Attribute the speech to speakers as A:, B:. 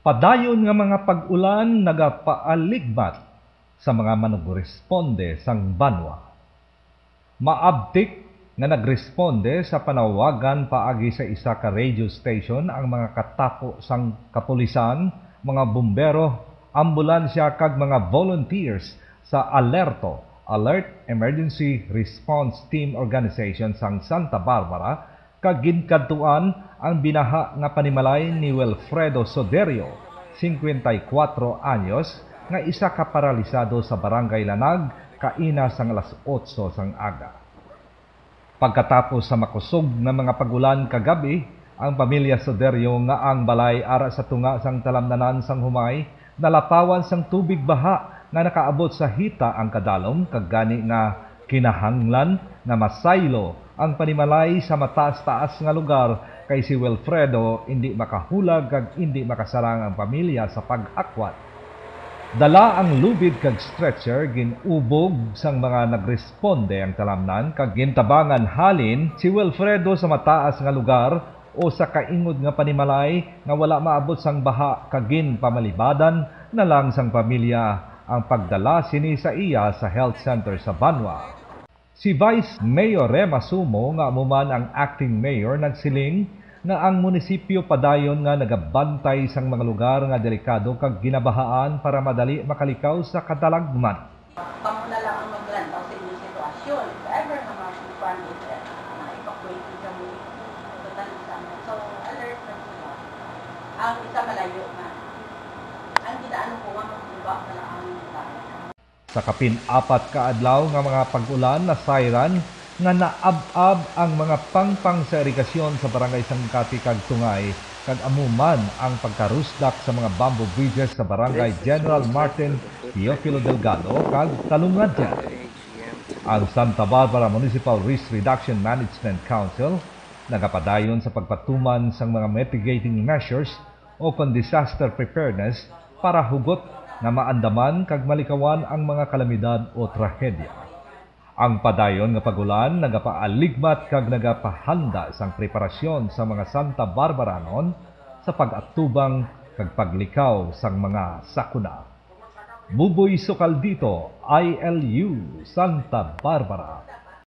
A: Padayon nga mga pag-ulan nagapaaligmat sa mga manugresponde sang banwa. Maabtik nga nagresponde sa panawagan paagi sa isa ka radio station ang mga katapo sang kapulisan, mga bumbero, ambulansya kag mga volunteers sa Alert Emergency Response Team Organization sang Santa Barbara kag ginkantuan ang binaha nga panimalay ni Wilfredo Soderio, 54 anyos, nga isa ka paralisado sa Barangay Lanag, kaina sang alas 8 sang aga. Pagkatapos sa makusog ng mga pagulan kagabi, ang pamilya Soderio nga ang balay ara sa tunga sang talamnanan sang humay, nalapawan sang tubig baha nga nakaabot sa hita ang kadalom, kag gani nga kinahanglan na masaylo ang panimalay sa mataas-taas nga lugar kay si Wilfredo hindi makahulag kag hindi makasarang ang pamilya sa pag-akwat. Dala ang lubid kag stretcher ginubog sang mga nagresponde ang talamnan kag gintabangan halin si Wilfredo sa mataas nga lugar o sa kaingod nga panimalay nga wala maabot sang baha kag ginpamalibadan na lang sang pamilya ang pagdala sini sa iya sa health center sa Banwa. Si Vice Mayor Rema Sumo nga amuman ang acting mayor nagsiling nga ang munisipyo padayon nga nagabantay sang mga lugar nga delikado kag ginabahaan para madali makalikaw sa kadalagman.
B: Kamo na lang ang maglantaw sa inyong sitwasyon. If ever na masupan evacuate kami total sama. So alert na sila. Ang isa malayo na. Ang ginaano ko nga mag-iba na lang ang tayo.
A: Sa kapin-apat ka adlaw nga mga pag-ulan na siren nga naab-ab ang mga pangpang sa irigasyon sa barangay Sangkati kag Tungay kag amuman ang pagkarusdak sa mga bamboo bridges sa barangay General Martin Teofilo Delgado kag Talungadyan. Ang Santa Barbara Municipal Risk Reduction Management Council nagapadayon sa pagpatuman sang mga mitigating measures o disaster preparedness para hugot na maandaman kag malikawan ang mga kalamidad o trahedya. Ang padayon nga pagulan nagapaaligmat kag nagapahanda sang preparasyon sa mga Santa Barbaranon sa pag-atubang kag paglikaw sang mga sakuna. Buboy Sokaldito, ILU, Santa Barbara.